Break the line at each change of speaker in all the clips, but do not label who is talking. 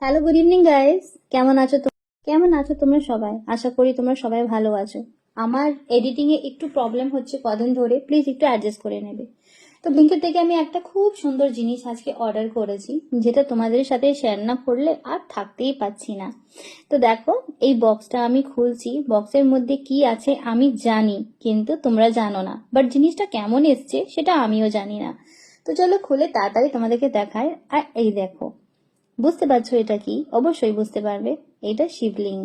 Hello, good evening guys. কেমন আছো তোমরা সবাই? আশা করি তোমরা সবাই ভালো আছো। আমার এডিটিং এ একটু প্রবলেম হচ্ছে কদিন ধরে, প্লিজ একটু অ্যাডজাস্ট করে নেবে। তো ব্লিঙ্কিট থেকে আমি একটা খুব সুন্দর জিনিস আজকে অর্ডার করেছি, যেটা তোমাদের সাথে শেয়ার না করলে আর থাকতেই পাচ্ছি না। তো দেখো, এই বক্সটা আমি খুলছি। বক্সের মধ্যে কি আছে আমি জানি, কিন্তু তোমরা জানো না। বাট জিনিসটা কেমন এসছে সেটা আমিও জানি না। তো চলো খুলে তাড়াতাড়ি তোমাদেরকে দেখাই। আর এই দেখো, বুঝতে পারছো এটা কি? অবশ্যই বুঝতে পারবে। এটা শিবলিঙ্গ।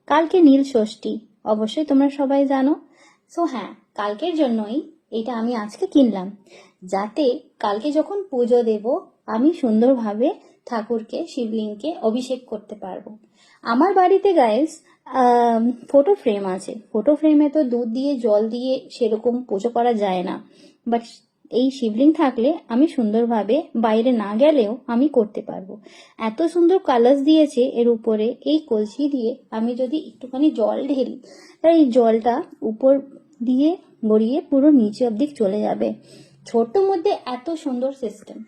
কালকে নীল ষষ্ঠী, অবশ্যই তোমরা সবাই জানো। সো হ্যাঁ, কালকের জন্যই এটা আমি আজকে কিনলাম, যাতে কালকে যখন পুজো দেব আমি সুন্দরভাবে ঠাকুরকে, শিবলিঙ্গকে অভিষেক করতে পারবো। আমার বাড়িতে গাইস ফটো ফ্রেম আছে। ফটো ফ্রেমে তো দুধ দিয়ে জল দিয়ে সেরকম পুজো করা যায় না। বাট এই শিবলিঙ্গ থাকলে আমি সুন্দরভাবে বাইরে না গেলেও আমি করতে পারবো। এত সুন্দর কালার্স দিয়েছে এর উপরে। এই কলসি দিয়ে আমি যদি একটুখানি জল ঢেলি, তাই এই জলটা উপর দিয়ে গড়িয়ে পুরো নিচে অবধি চলে যাবে। ছোট্ট মধ্যে এত সুন্দর সিস্টেম।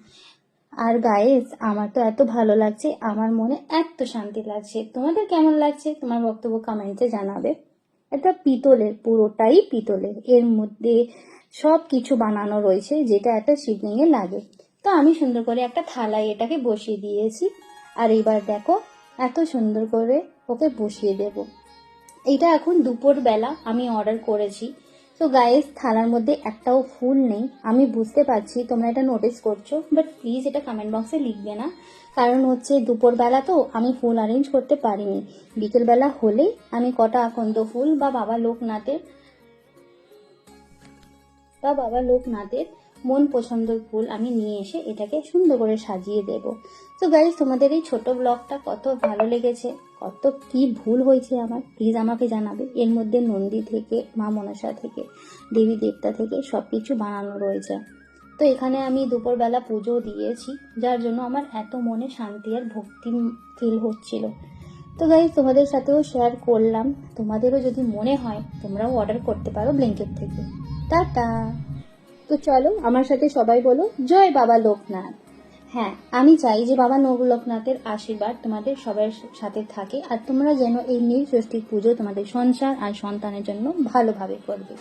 আর গাইস, আমার তো এত ভালো লাগছে, আমার মনে এত শান্তি লাগছে। তোমাদের কেমন লাগছে? তোমার বক্তব্য কমেন্টে জানাবে। এটা পিতলের, পুরোটাই পিতলের। এর মধ্যে সব কিছু বানানো রয়েছে যেটা একটা শিবলিঙ্গে লাগে। তো আমি সুন্দর করে একটা থালায় এটাকে বসিয়ে দিয়েছি। আর এবার দেখো, এত সুন্দর করে ওকে বসিয়ে দেব। এটা এখন দুপুর বেলা আমি অর্ডার করেছি। তো গাইস, থালার মধ্যে একটাও ফুল নেই। আমি বুঝতে পারছি তোমরা এটা নোটিস করছো, বাট প্লিজ এটা কমেন্ট বক্সে লিখবে না। কারণ হচ্ছে দুপুরবেলা তো আমি ফুল অ্যারেঞ্জ করতে পারিনি। বিকেলবেলা হলেই আমি কটা আকন্দ ফুল বা বাবা লোকনাথের মন পছন্দের ফুল আমি নিয়ে এসে এটাকে সুন্দর করে সাজিয়ে দেব। তো গাইজ, তোমাদের এই ছোট ব্লগটা কত ভালো লেগেছে, কত কি ভুল হয়েছে আমার, প্লিজ আমাকে জানাবে। এর মধ্যে নন্দী থেকে, মা মনসা থেকে, দেবী দেবতা থেকে সবকিছু বানানো রয়েছে। তো এখানে আমি দুপুরবেলা পুজো দিয়েছি, যার জন্য আমার এত মনে শান্তি আর ভক্তি ফিল হচ্ছিল। তো গাইজ, তোমাদের সাথেও শেয়ার করলাম। তোমাদেরও যদি মনে হয় তোমরাও অর্ডার করতে পারো ব্লিঙ্কিট থেকে। টাটা। তো চলো আমার সাথে সবাই বলো, জয় বাবা লোকনাথ। হ্যাঁ, আমি চাই যে বাবা লোকনাথের আশীর্বাদ তোমাদের সবার সাথে থাকে, আর তোমরা যেন এই নীল ষষ্ঠীর পুজো তোমাদের সংসার আর সন্তানের জন্য ভালোভাবে করবে।